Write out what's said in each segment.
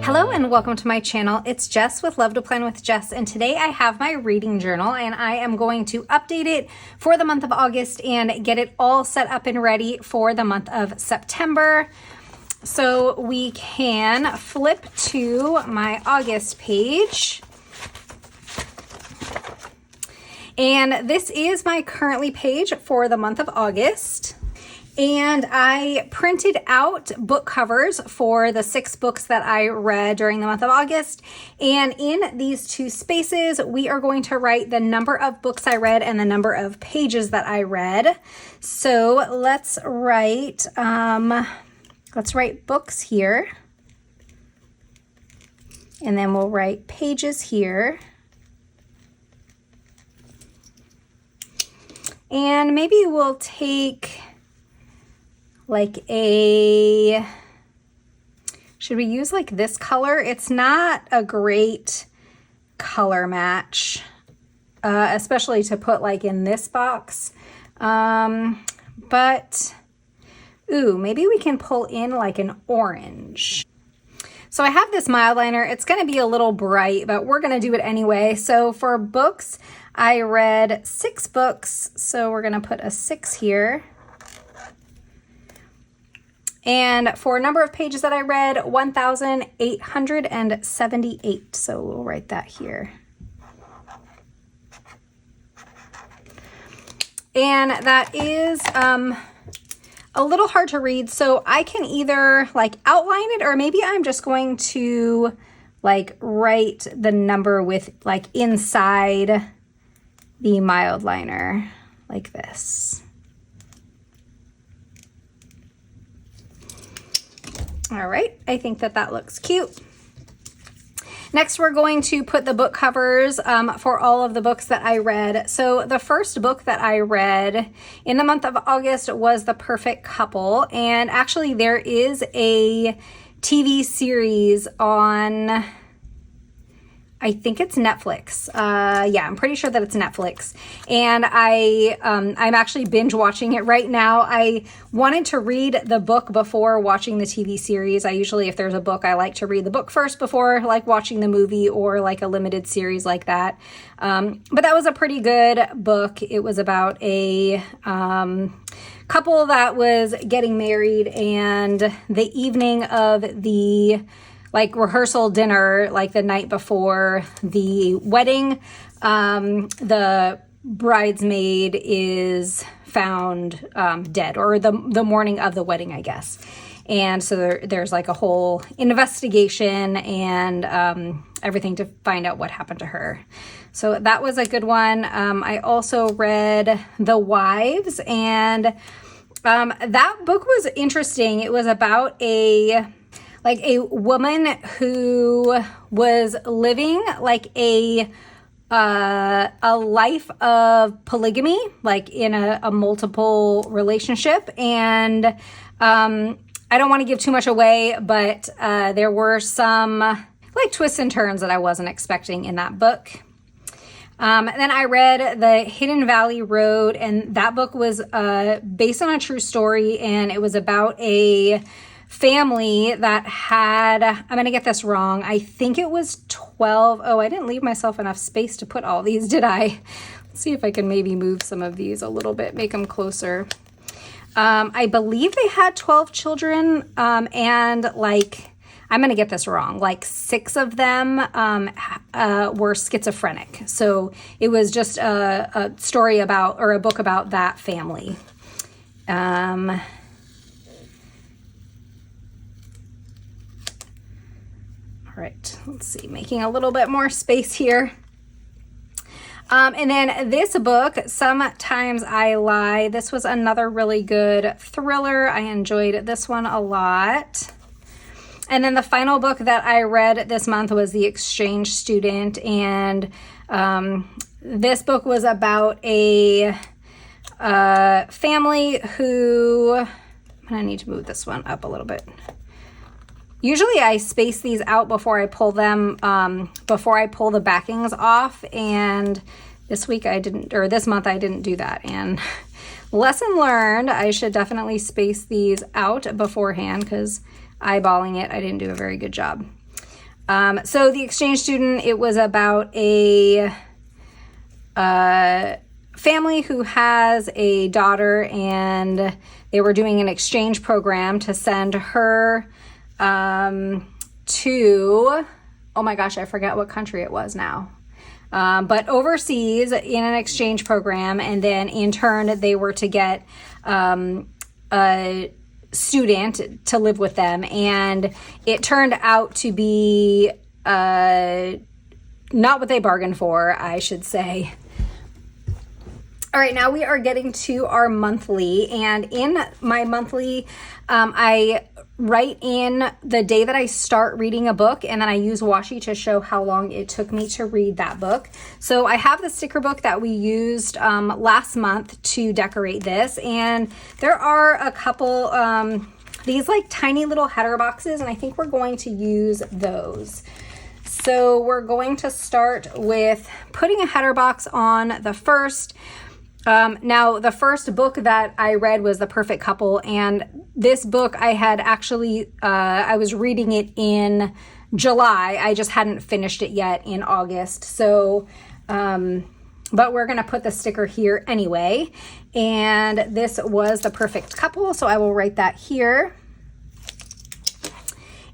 Hello and welcome to my channel. It's Jess with Love to Plan with Jess, and today I have my reading journal and I am going to update it for the month of August and get it all set up and ready for the month of September. So we can flip to my August page. And this is my currently page for the month of August. And I printed out book covers for the 6 books that I read during the month of August. And in these 2 spaces, we are going to write the number of books I read and the number of pages that I read. So let's write books here. And then we'll write pages here. And maybe we'll take should we use like this color? It's not a great color match, especially to put like in this box. But, maybe we can pull in like an orange. So I have this Mildliner. It's going to be a little bright, but we're going to do it anyway. So for books, I read 6 books. So we're going to put a 6 here. And for number of pages that I read, 1,878. So we'll write that here. And that is a little hard to read. So I can either like outline it, or maybe I'm just going to like write the number with like inside the Mildliner like this. All right, I think that looks cute. Next, we're going to put the book covers for all of the books that I read. So the first book that I read in the month of August was The Perfect Couple. And actually there is a TV series on, I think it's Netflix. Yeah, I'm pretty sure that it's Netflix. And I'm actually binge watching it right now. I wanted to read the book before watching the TV series. I usually, if there's a book, I like to read the book first before like watching the movie or like a limited series like that. But that was a pretty good book. It was about a couple that was getting married, and the evening of the like rehearsal dinner, like the night before the wedding, the bridesmaid is found dead, or the morning of the wedding, I guess. And so there's like a whole investigation and everything to find out what happened to her. So that was a good one. I also read The Wives, and that book was interesting. It was about a woman who was living like a life of polygamy, like in a multiple relationship. And I don't want to give too much away, but there were some like twists and turns that I wasn't expecting in that book. Then I read The Hidden Valley Road, and that book was based on a true story, and it was about a family that had, I'm going to get this wrong, I think it was 12. Oh, I didn't leave myself enough space to put all these, did I? Let's see if I can maybe move some of these a little bit, make them closer. I believe they had 12 children, and like, I'm going to get this wrong, like 6 of them were schizophrenic. So it was just a story about, or a book about that family. All right, let's see, making a little bit more space here. And then this book, Sometimes I Lie. This was another really good thriller. I enjoyed this one a lot. And then the final book that I read this month was The Exchange Student. And this book was about a family who, I'm gonna need to move this one up a little bit. Usually I space these out before I pull them, before I pull the backings off, and this week I didn't, or this month I didn't do that. And lesson learned, I should definitely space these out beforehand, because eyeballing it, I didn't do a very good job. So the exchange student, it was about a family who has a daughter, and they were doing an exchange program to send her to, oh my gosh, I forget what country it was now. But overseas in an exchange program, and then in turn they were to get a student to live with them, and it turned out to be not what they bargained for, I should say. All right, now we are getting to our monthly, and in my monthly, I write in the day that I start reading a book, and then I use washi to show how long it took me to read that book. So I have the sticker book that we used last month to decorate this, and there are a couple, these like tiny little header boxes, and I think we're going to use those. So we're going to start with putting a header box on the first. Now, the first book that I read was The Perfect Couple, and this book I had actually, I was reading it in July. I just hadn't finished it yet in August. So, but we're going to put the sticker here anyway. And this was The Perfect Couple, so I will write that here.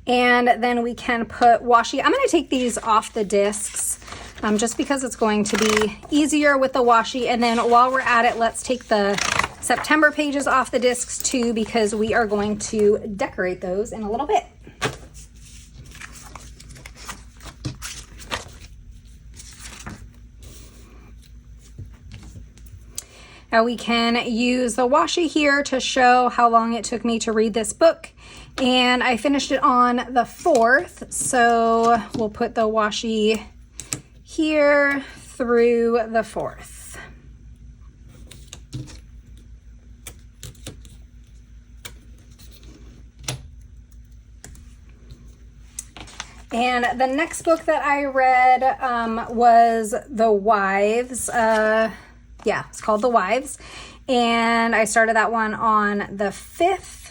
And then we can put washi. I'm going to take these off the discs. Just because it's going to be easier with the washi. And then while we're at it, let's take the September pages off the discs too, because we are going to decorate those in a little bit. Now we can use the washi here to show how long it took me to read this book. And I finished it on the 4th. So we'll put the washi here through the 4th. And the next book that I read was The Wives. Yeah, it's called The Wives. And I started that one on the 5th.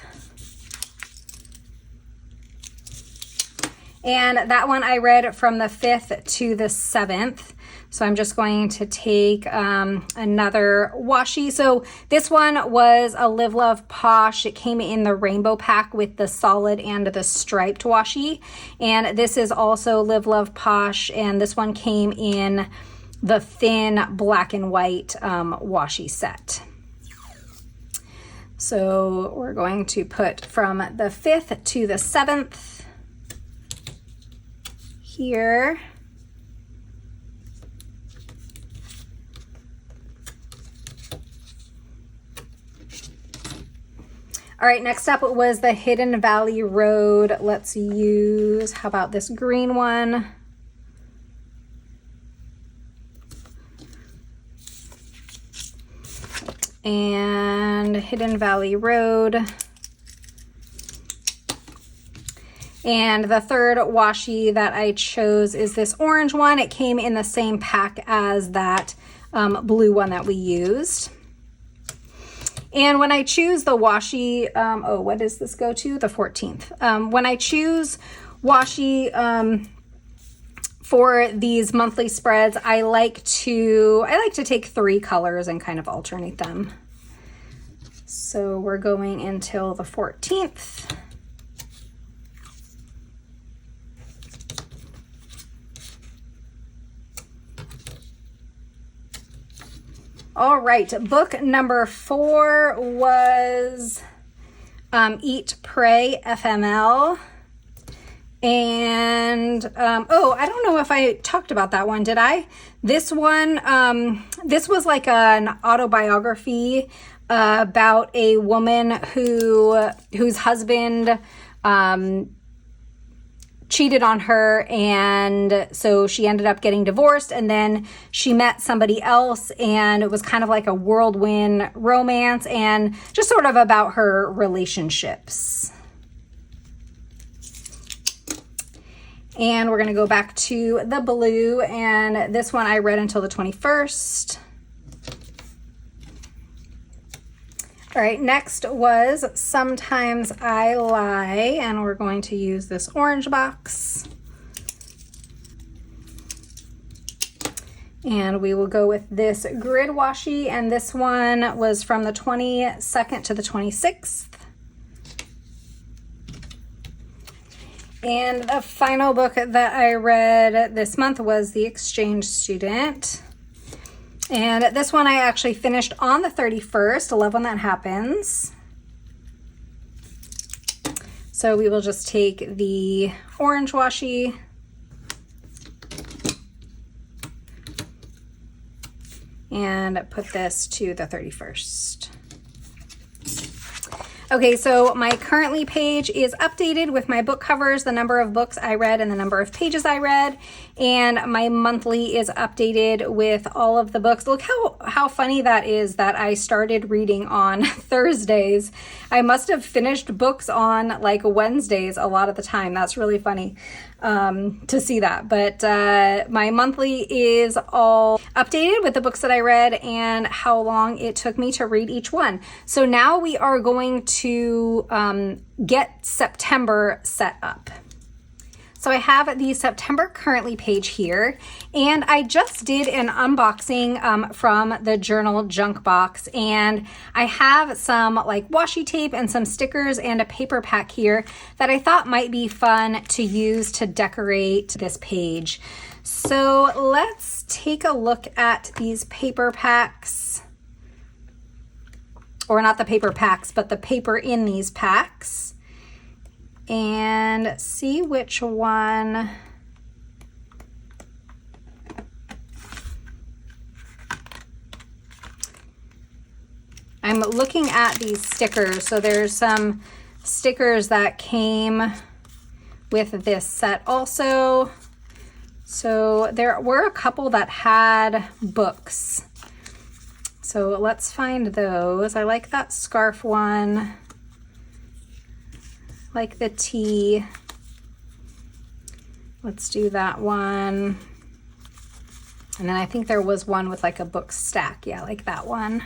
And that one I read from the 5th to the 7th. So I'm just going to take another washi. So this one was a Live Love Posh. It came in the rainbow pack with the solid and the striped washi. And this is also Live Love Posh. And this one came in the thin black and white washi set. So we're going to put from the 5th to the 7th. Here. All right, next up was the Hidden Valley Road. Let's use, how about this green one? And Hidden Valley Road. And the third washi that I chose is this orange one. It came in the same pack as that blue one that we used. And when I choose the washi, what does this go to? The 14th. When I choose washi for these monthly spreads, I like to take 3 colors and kind of alternate them. So we're going until the 14th. All right, book number 4 was Eat, Pray, FML. And, I don't know if I talked about that one, did I? This one, this was like an autobiography about a woman whose husband cheated on her, and so she ended up getting divorced, and then she met somebody else, and it was kind of like a whirlwind romance, and just sort of about her relationships. And we're going to go back to the blue, and this one I read until the 21st. All right, next was Sometimes I Lie, and we're going to use this orange box. And we will go with this grid washi, and this one was from the 22nd to the 26th. And the final book that I read this month was The Exchange Student. And this one I actually finished on the 31st. I love when that happens. So we will just take the orange washi and put this to the 31st. Okay, so my currently page is updated with my book covers, the number of books I read and the number of pages I read, and my monthly is updated with all of the books. Look how funny that is that I started reading on Thursdays. I must have finished books on like Wednesdays a lot of the time. That's really funny to see that. But my monthly is all updated with the books that I read and how long it took me to read each one. So now we are going to get September set up. So I have the September currently page here, and I just did an unboxing from the journal junk box, and I have some like washi tape and some stickers and a paper pack here that I thought might be fun to use to decorate this page. So let's take a look at these paper packs, or not the paper packs, but the paper in these packs, and see which one I'm looking at. These stickers. So there's some stickers that came with this set also. So there were a couple that had books. So let's find those. I like that scarf one. Like the tea. Let's do that one. And then I think there was one with like a book stack. Yeah, like that one.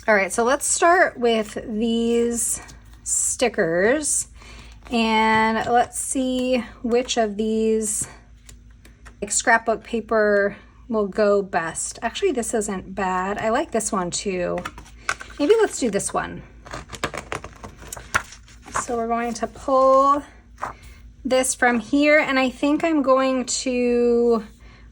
All right, so let's start with these stickers and let's see which of these like scrapbook paper will go best. Actually, this isn't bad. I like this one too. Maybe let's do this one. So we're going to pull this from here, and I think I'm going to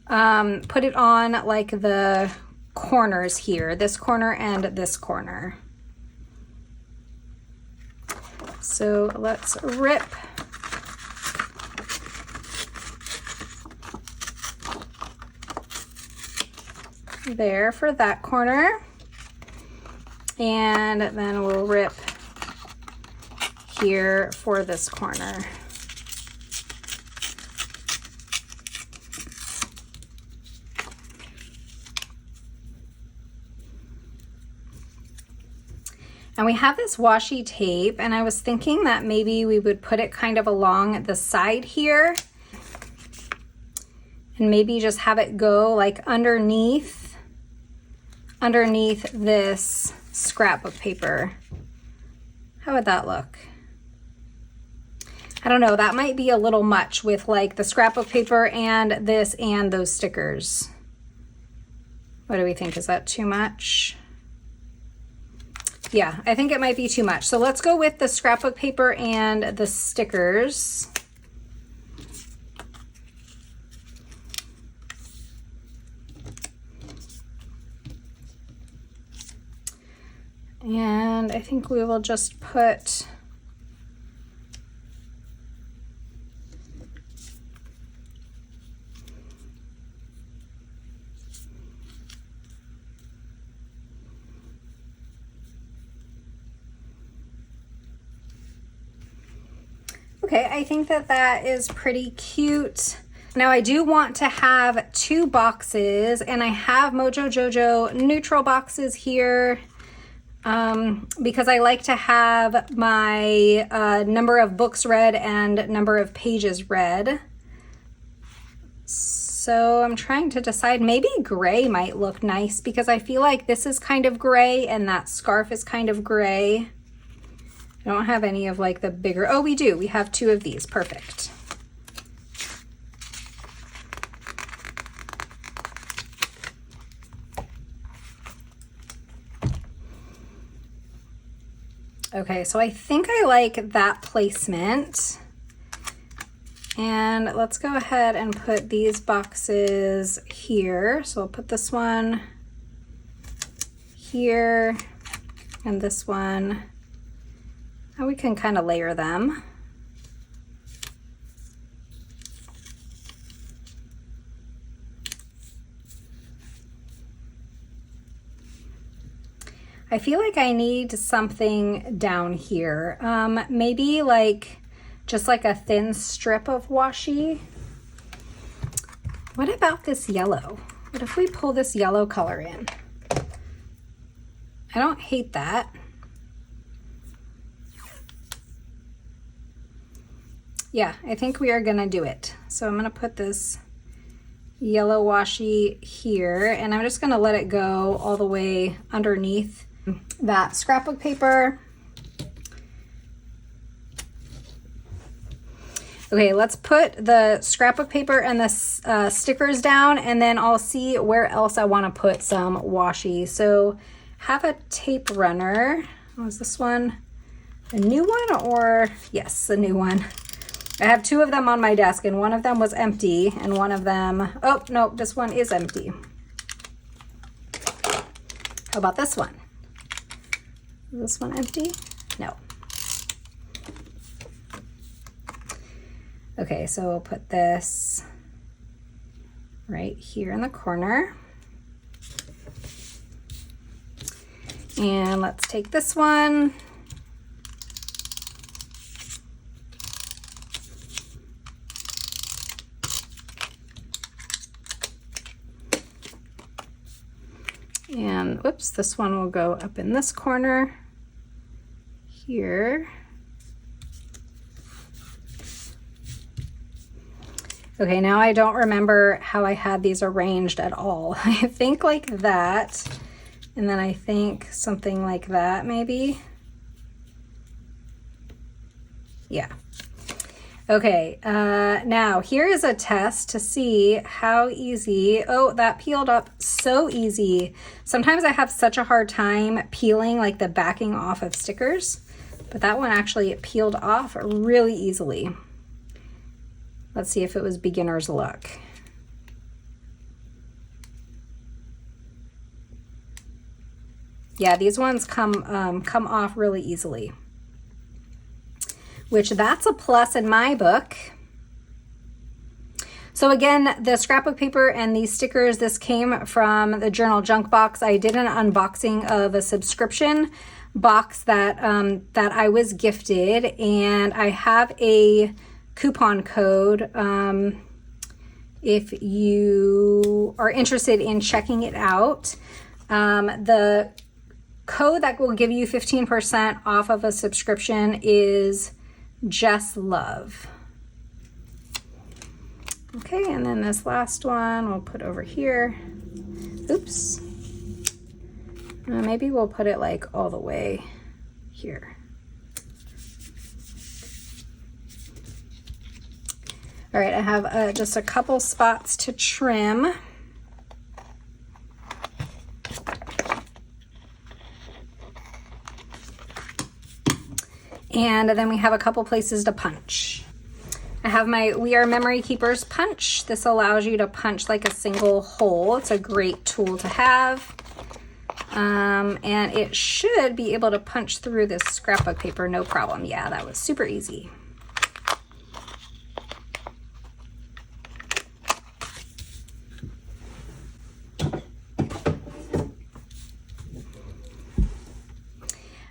put it on like the corners here, this corner and this corner. So let's rip there for that corner, and then we'll rip here for this corner. And we have this washi tape, and I was thinking that maybe we would put it kind of along the side here and maybe just have it go like underneath this scrapbook paper. How would that look? I don't know, that might be a little much with like the scrapbook paper and this and those stickers. What do we think? Is that too much? Yeah, I think it might be too much. So let's go with the scrapbook paper and the stickers. And I think we will just put okay, I think that that is pretty cute. Now I do want to have 2 boxes, and I have Mojo Jojo neutral boxes here. Because I like to have my number of books read and number of pages read. So I'm trying to decide, maybe gray might look nice because I feel like this is kind of gray and that scarf is kind of gray. I don't have any of like the bigger, oh we do, we have 2 of these, perfect. Okay, so I think I like that placement. And let's go ahead and put these boxes here. So I'll put this one here and this one. And we can kind of layer them. I feel like I need something down here. Maybe like just like a thin strip of washi. What about this yellow? What if we pull this yellow color in? I don't hate that. Yeah, I think we are gonna do it. So I'm gonna put this yellow washi here, and I'm just gonna let it go all the way underneath that scrapbook paper. Okay, let's put the scrapbook paper and the stickers down, and then I'll see where else I want to put some washi. So have a tape runner. Was this one a new one, or yes, a new one? I have two of them on my desk, and one of them was empty, and one of them, oh no, this one is empty. How about this one? Is this one empty? No. Okay, so we'll put this right here in the corner. And let's take this one. And whoops, this one will go up in this corner here. Okay, now I don't remember how I had these arranged at all. I think like that, and then I think something like that maybe. Yeah. Okay, now here is a test to see how easy, oh, that peeled up so easy. Sometimes I have such a hard time peeling like the backing off of stickers, but that one actually peeled off really easily. Let's see if it was beginner's luck. Yeah, these ones come off really easily, which that's a plus in my book. So again, the scrapbook paper and these stickers, this came from the Journal Junk Box. I did an unboxing of a subscription box that that I was gifted, and I have a coupon code if you are interested in checking it out. The code that will give you 15% off of a subscription is Just Love. Okay, and then this last one we'll put over here. Oops. Maybe we'll put it like all the way here. All right, I have just a couple spots to trim. And then we have a couple places to punch. I have my We Are Memory Keepers punch. This allows you to punch like a single hole. It's a great tool to have. And it should be able to punch through this scrapbook paper, no problem. Yeah, that was super easy.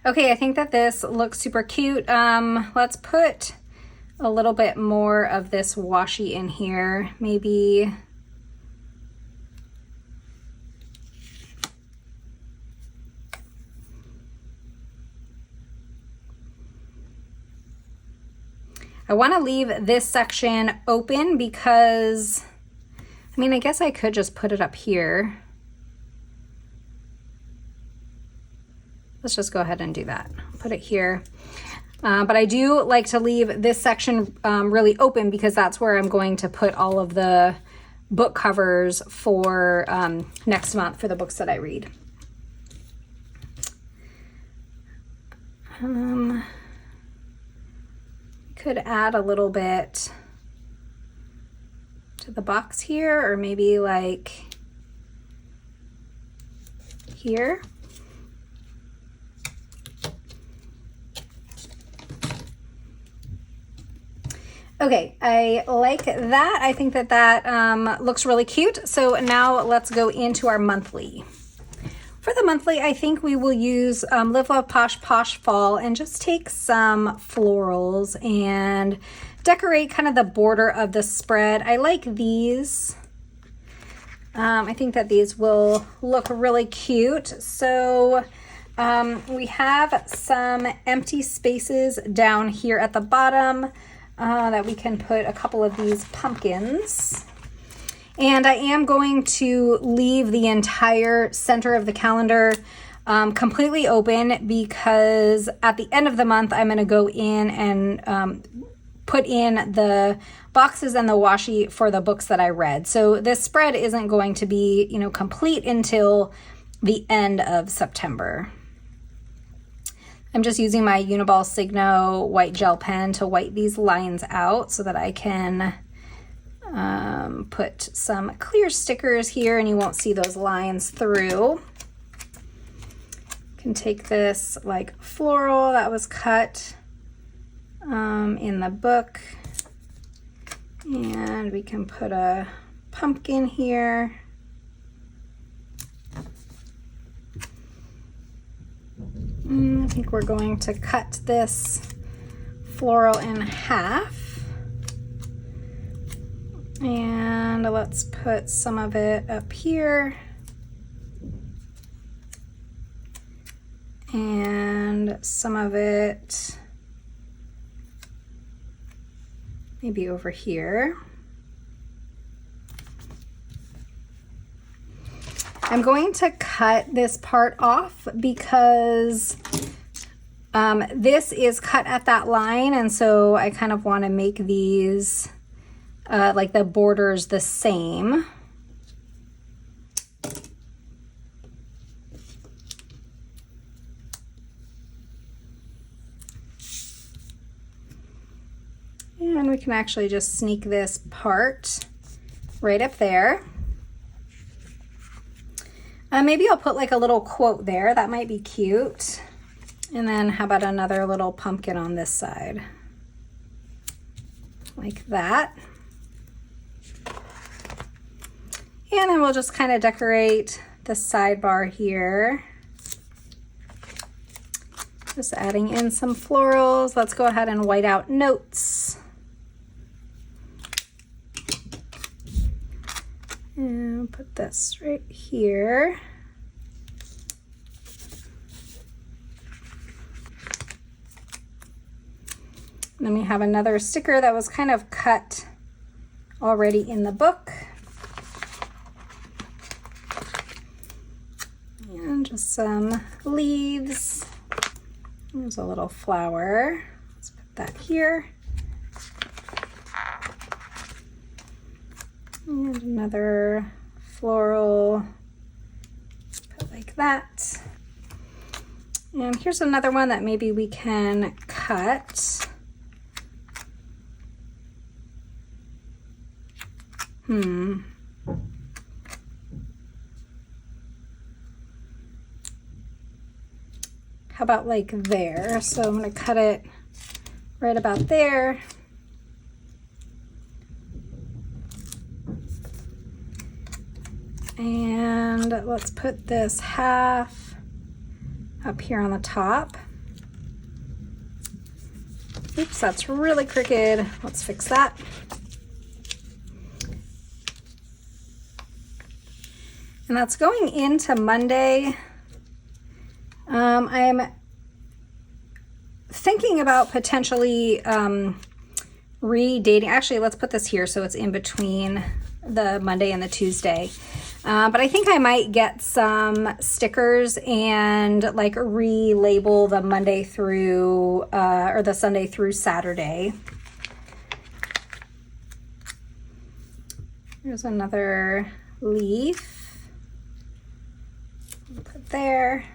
Okay, I think that this looks super cute. Let's put a little bit more of this washi in here, maybe. I want to leave this section open because, I mean, I guess I could just put it up here. Let's just go ahead and do that. Put it here. But I do like to leave this section really open because that's where I'm going to put all of the book covers for next month for the books that I read. Could add a little bit to the box here, or maybe like here. Okay, I like that. I think that that looks really cute. So now let's go into our monthly. For the monthly, I think we will use Live Love Posh Posh Fall and just take some florals and decorate kind of the border of the spread. I like these. I think that these will look really cute. So we have some empty spaces down here at the bottom that we can put a couple of these pumpkins. And I am going to leave the entire center of the calendar completely open, because at the end of the month, I'm going to go in and put in the boxes and the washi for the books that I read. So this spread isn't going to be, you know, complete until the end of September. I'm just using my Uniball Signo white gel pen to white these lines out so that I can put some clear stickers here and you won't see those lines through. Can take this like floral that was cut in the book, and we can put a pumpkin here. I think we're going to cut this floral in half. And let's put some of it up here. And some of it maybe over here. I'm going to cut this part off because this is cut at that line, and so I kind of want to make these like the borders the same. And we can actually just sneak this part right up there. Maybe I'll put like a little quote there. That might be cute. And then how about another little pumpkin on this side? Like that. And then we'll just kind of decorate the sidebar here. Just adding in some florals. Let's go ahead and white out notes. And put this right here. And then we have another sticker that was kind of cut already in the book. And just some leaves. There's a little flower. Let's put that here. And another floral, put like that. And here's another one that maybe we can cut. How about like there? So I'm going to cut it right about there. And let's put this half up here on the top. Oops, that's really crooked. Let's fix that. And that's going into Monday. I am thinking about potentially redating. Actually, let's put this here so it's in between the Monday and the Tuesday. But I think I might get some stickers and like relabel the Monday through or the Sunday through Saturday. There's another leaf. Put there.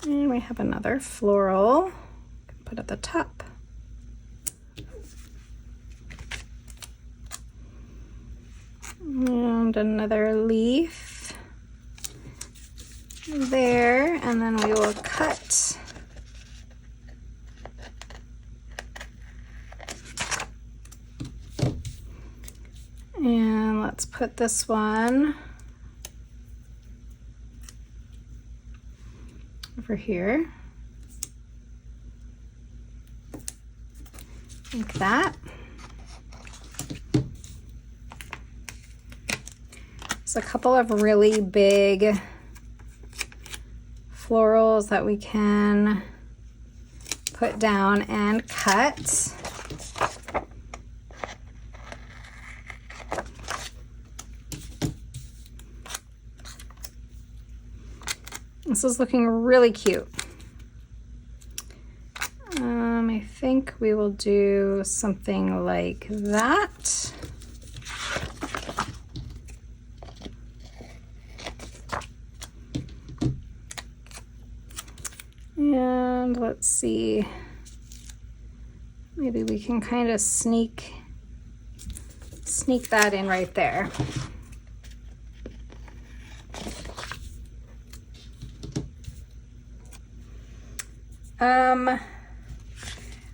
And we have another floral. Put at the top. And another leaf there, and then we will cut. And let's put this one over here, like that. There's a couple of really big florals that we can put down and cut. This is looking really cute. I think we will do something like that. And let's see, maybe we can kind of sneak that in right there.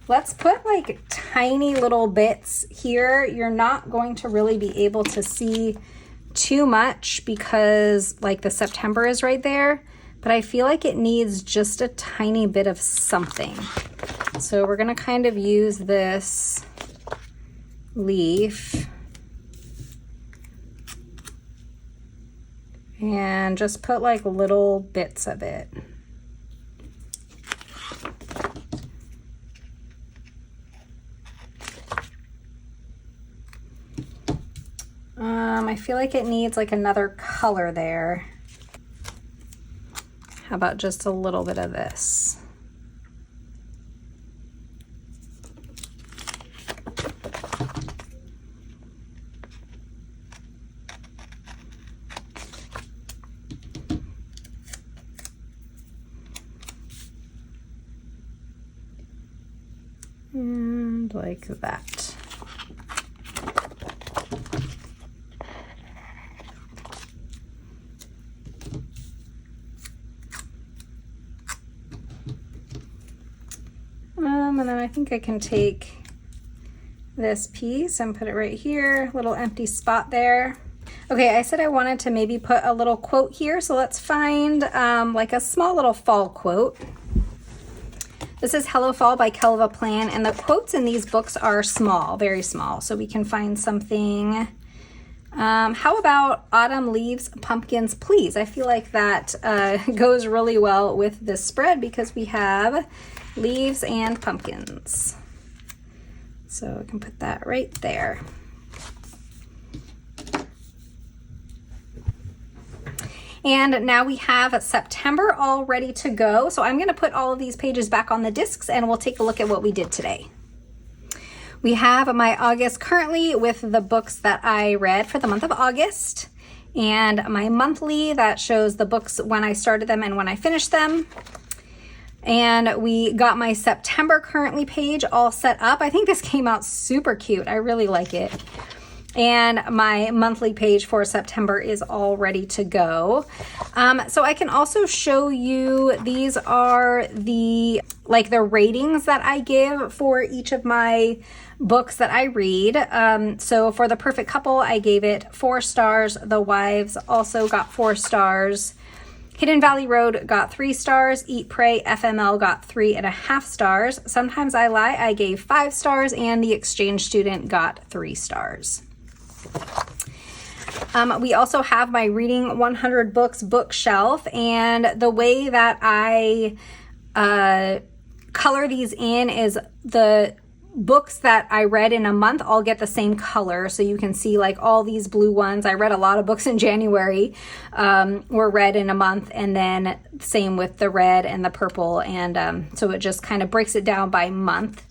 Let's put like tiny little bits here. You're not going to really be able to see too much because like the September is right there, but I feel like it needs just a tiny bit of something. So we're gonna kind of use this leaf and just put like little bits of it. I feel like it needs like another color there. How about just a little bit of this? And like that. And then I think I can take this piece and put it right here, little empty spot there. Okay, I said I wanted to maybe put a little quote here, so let's find like a small little fall quote. This is Hello Fall by Kelva Plan, and the quotes in these books are small, very small, so we can find something. How about autumn leaves, pumpkins, please? I feel like that goes really well with this spread because we have leaves and pumpkins. So I can put that right there. And now we have September all ready to go. So I'm gonna put all of these pages back on the discs and we'll take a look at what we did today. We have my August currently with the books that I read for the month of August, and my monthly that shows the books when I started them and when I finished them. And we got my September currently page all set up. I think this came out super cute. I really like it. And my monthly page for September is all ready to go. So I can also show you, these are the ratings that I give for each of my books that I read. So for The Perfect Couple, I gave it 4 stars. The Wives also got 4 stars. Hidden Valley Road got 3 stars. Eat, Pray, FML got 3.5 stars. Sometimes I Lie, I gave 5 stars, and The Exchange Student got 3 stars. We also have my Reading 100 Books bookshelf, and the way that I color these in is the books that I read in a month all get the same color. So you can see like all these blue ones. I read a lot of books in January, were read in a month, and then same with the red and the purple. And so it just kind of breaks it down by month.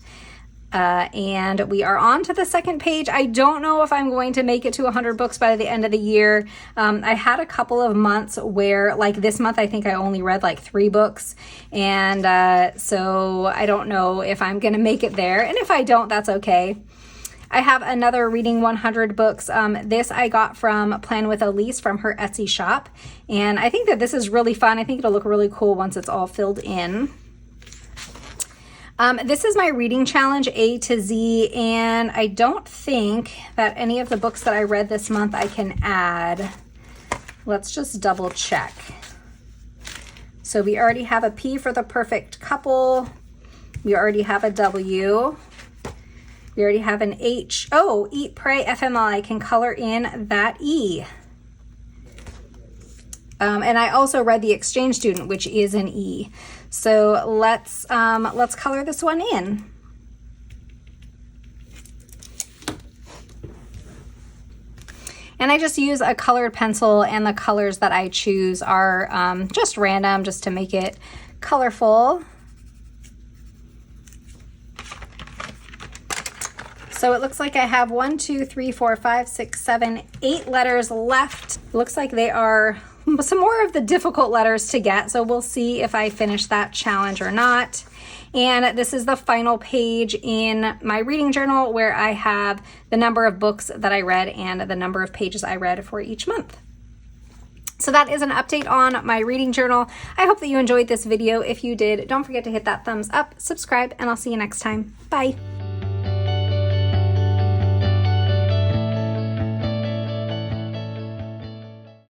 And we are on to the second page. I don't know if I'm going to make it to 100 books by the end of the year. I had a couple of months where, like this month, I think I only read like 3 books. And so I don't know if I'm going to make it there. And if I don't, that's okay. I have another Reading 100 books. This I got from Plan with Elise from her Etsy shop. And I think that this is really fun. I think it'll look really cool once it's all filled in. This is my reading challenge A to Z, and I don't think that any of the books that I read this month I can add. Let's just double check. So we already have a P for The Perfect Couple. We already have a W. We already have an H. Oh, Eat, Pray, FML. I can color in that E. And I also read The Exchange Student, which is an E. So let's color this one in. And I just use a colored pencil, and the colors that I choose are just random, just to make it colorful. So it looks like I have 1, 2, 3, 4, 5, 6, 7, 8 letters left. Looks like they are some more of the difficult letters to get, so we'll see if I finish that challenge or not. And this is the final page in my reading journal, where I have the number of books that I read and the number of pages I read for each month. So that is an update on my reading journal. I hope that you enjoyed this video. If you did, don't forget to hit that thumbs up, subscribe, and I'll see you next time. Bye.